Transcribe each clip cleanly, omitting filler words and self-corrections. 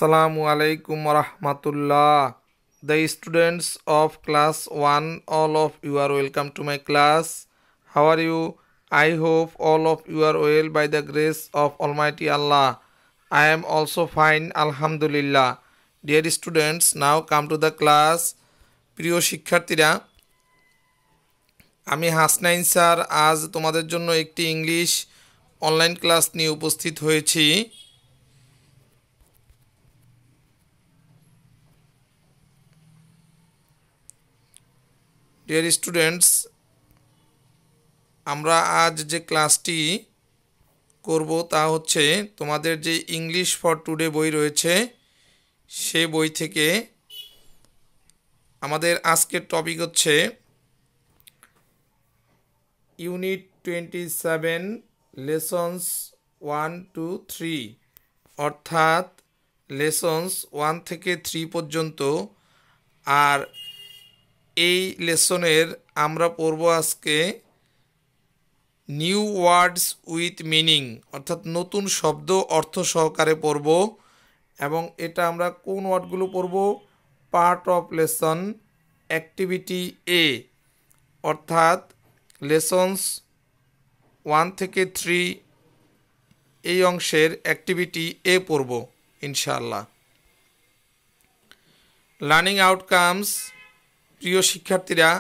Assalamu alaikum warahmatullah. The students of class 1, all of you are welcome to my class. How are you? I hope all of you are well by the grace of Almighty Allah. I am also fine, Alhamdulillah. Dear students, now come to the class. প্রিয় শিক্ষার্থীরা, আমি Hasnain sir আজ তোমাদের জন্য একটি English online class নিয়ে উপস্থিত হয়েছি। ডিয়ার স্টুডেন্টস, আমরা আজ যে ক্লাসটি করব তা হচ্ছে তোমাদের যে ইংলিশ ফর টুডে বই রয়েছে সে বই থেকে আমাদের আজকের টপিক হচ্ছে ইউনিট 27 লেসনস 1 to 3, অর্থাৎ লেসনস 1 থেকে 3 পর্যন্ত। আর এই লেসনের আমরা পড়ব আজকে নিউ ওয়ার্ডস উইথ মিনিং, অর্থাৎ নতুন শব্দ অর্থ সহকারে পড়ব। এবং এটা আমরা কোন ওয়ার্ডগুলো পড়ব? Part of lesson activity A, অর্থাৎ লেসনস 1 থেকে 3 এই অংশের অ্যাক্টিভিটি এ পড়ব ইনশাআল্লাহ। Learning outcomes. প্রিয় শিক্ষার্থীরা,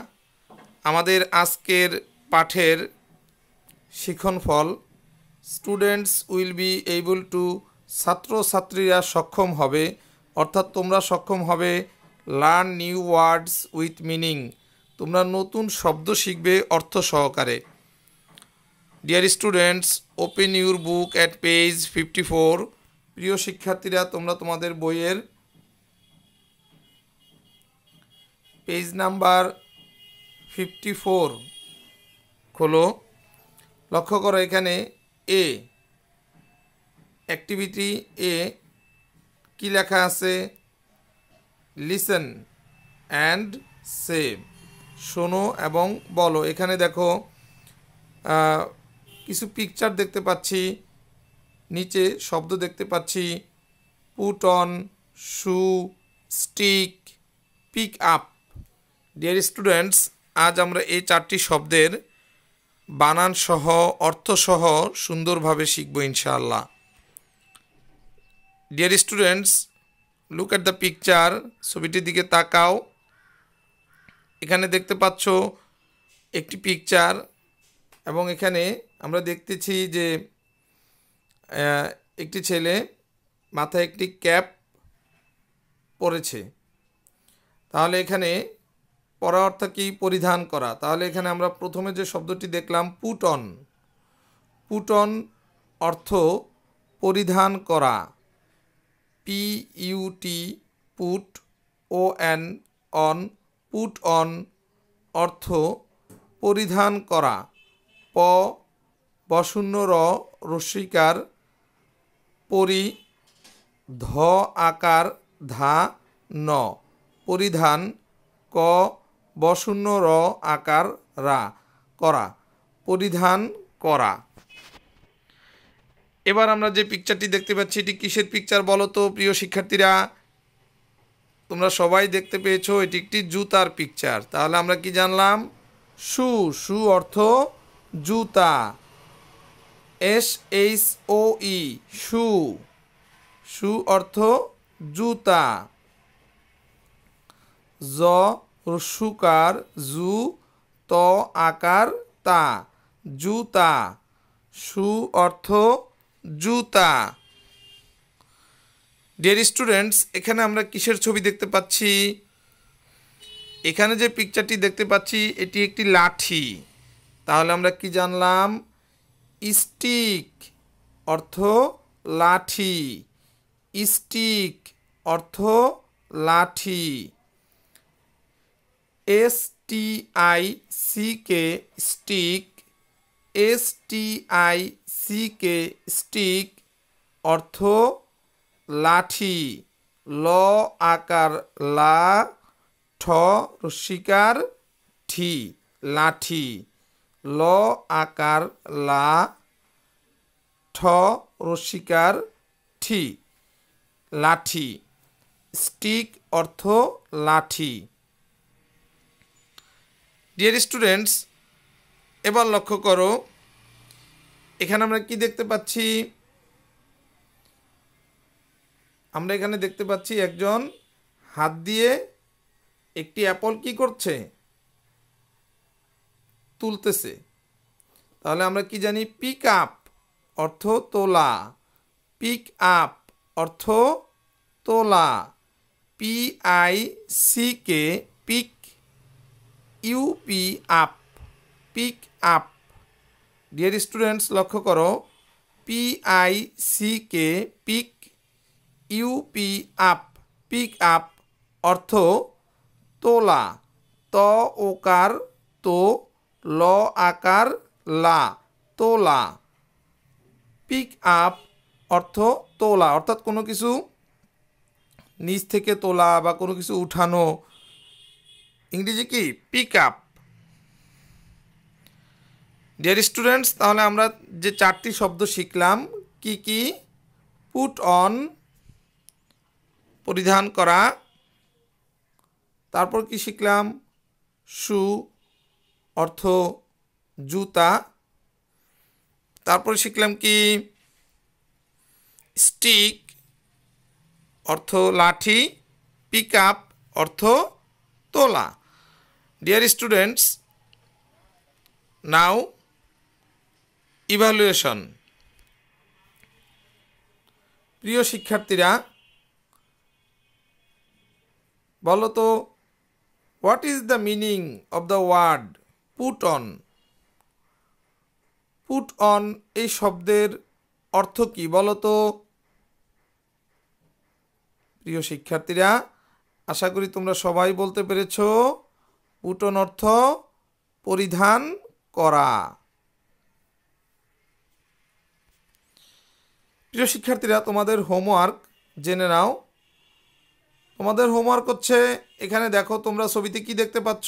আমাদের আজকের পাঠের শিক্ষণফল students will be able to, ছাত্রছাত্রীরা সক্ষম হবে, অর্থাৎ তোমরা সক্ষম হবে learn new words with meaning, তোমরা নতুন শব্দ শিখবে অর্থ সহকারে। Dear students, open your book at page 54। প্রিয় শিক্ষার্থীরা, তোমরা তোমাদের বইয়ের পেজ নাম্বার 54 খোলো। লক্ষ্য করো এখানে এ অ্যাক্টিভিটি এ কি লেখা আছে? লিসেন অ্যান্ড সে, শোনো এবং বলো। এখানে দেখো কিছু পিকচার দেখতে পাচ্ছি, নিচে শব্দ দেখতে পাচ্ছি put on, shoe, stick, pick up. Dear students, আজ আমরা এই 4টি শব্দের বানান সহ অর্থ সহ সুন্দরভাবে শিখব ইনশাআল্লাহ। Dear students, look at the picture, ছবিটির দিকে তাকাও। এখানে দেখতে পাচ্ছ একটি পিকচার এবং এখানে আমরা দেখতেছি যে একটি ছেলে মাথায় একটি ক্যাপ পরেছে। তাহলে এখানে পরা অর্থ কি? পরিধান করা। তাহলে এখানে আমরা প্রথমে যে শব্দটি দেখলাম পুট অন, পুট অন অর্থ পরিধান করা, PUT, put, ON, on, put on অর্থ পরিধান করা। প বশূন্য র রস্বইকার পরি, ধ আকার ধা ন, পরিধান। ক বশূন্য র আকার রা, করা, পরিধান করা। এবার আমরা যে পিকচারটি দেখতে পাচ্ছি এটি কিসের পিকচার বলো তো প্রিয় শিক্ষার্থীরা? তোমরা সবাই দেখতে পেয়েছো, এটি একটি জুতার পিকচার। তাহলে আমরা কি জানলাম? শু, শু অর্থ জুতা, SHOE, শু, শু অর্থ জুতা। জ রস্যকার জু, ত আকার তা, জুতা, শু অর্থ জুতা। ডিয়ার স্টুডেন্টস, এখানে আমরা কিসের ছবি দেখতে পাচ্ছি? এখানে যে পিকচারটি দেখতে পাচ্ছি এটি একটি লাঠি। তাহলে আমরা কি জানলাম? স্টিক অর্থ লাঠি, স্টিক অর্থ লাঠি। STICK, স্টিক, STICK, স্টিক অর্থ লাঠি। ল আকার লা, ঠ রস্বইকার ঠি, লাঠি। ল আকার লা, ঠ রস্বইকার ঠি, লাঠি, স্টিক অর্থ লাঠি। ডিয়ার স্টুডেন্টস, এবার লক্ষ্য করো, এখানে আমরা কি দেখতে পাচ্ছি? আমরা এখানে দেখতে পাচ্ছি একজন হাত দিয়ে একটি অ্যাপল কি করছে? তুলতেছে। তাহলে আমরা কি জানি? পিক আপ অর্থ তোলা, পিক আপ অর্থ তোলা, PICK pick, U P up, pick up. Dear students, লক্ষ্য করো, PICK pick, U P up, pick up অর্থ তোলা, ত ওকার তো, ল আকার লা, তোলা। পিক আপ অর্থ তোলা, অর্থাৎ কোনো কিছু নিচ থেকে তোলা বা কোনো কিছু উঠানো। ইংরেজি কি? Pick up. ডিয়ার স্টুডেন্টস, তাহলে আমরা যে 4টি শব্দ শিখলাম, কি কি? পুট অন পরিধান করা, তারপর কি শিখলাম? শু অর্থ জুতা, তারপর শিখলাম কি? স্টিক অর্থ লাঠি, পিক আপ অর্থ তোলা। Dear students, now evaluation. প্রিয় শিক্ষার্থীরা, বলো তো, what is the meaning of the word put on? Put on এই শব্দের অর্থ কি বলো তো? প্রিয় শিক্ষার্থীরা, আশা করি তোমরা সবাই বলতে পেরেছো। পুট অন অর্থ পরিধান করা। প্রিয় শিক্ষার্থীরা, তোমাদের হোমওয়ার্ক জেনে নাও। তোমাদের হোমওয়ার্ক হচ্ছে, এখানে দেখো তোমরা ছবিতে কি দেখতে পাচ্ছ?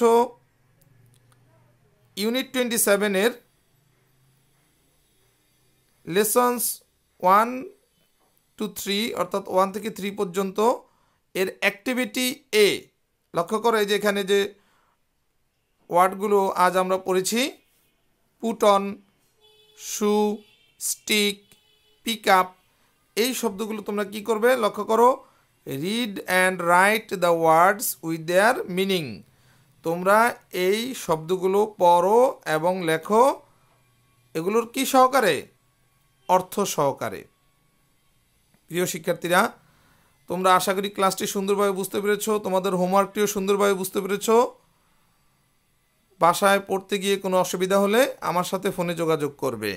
ইউনিট 27-এর লেসন্স 1 to 3 অর্থাৎ 1 থেকে 3 পর্যন্ত এর অ্যাক্টিভিটি এ। লক্ষ্য করো, এই যে এখানে যে ওয়ার্ডগুলো আজ আমরা পড়েছি, put on, shoe, stick, pick up, এই শব্দগুলো তোমরা কি করবে? লক্ষ্য করো, read and write the words with their meaning. তোমরা এই শব্দগুলো পড়ো এবং লেখো, এগুলোর কি সহকারে? অর্থ সহকারে। প্রিয় শিক্ষার্থীরা, তোমরা আশা করি ক্লাসটি সুন্দরভাবে বুঝতে পেরেছো, তোমাদের হোমওয়ার্কটিও সুন্দরভাবে বুঝতে পেরেছো। বাসায় পড়তে গিয়ে কোনো অসুবিধা হলে আমার সাথে ফোনে যোগাযোগ করবে।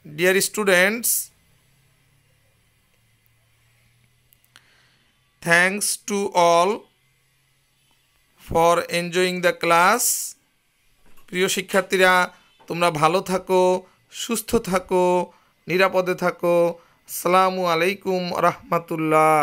Dear students, thanks to all for enjoying the class. প্রিয় শিক্ষার্থীরা, তোমরা ভালো থাকো, সুস্থ থাকো, নিরাপদে থাকো। আসসালামু আলাইকুম রাহমাতুল্লাহ।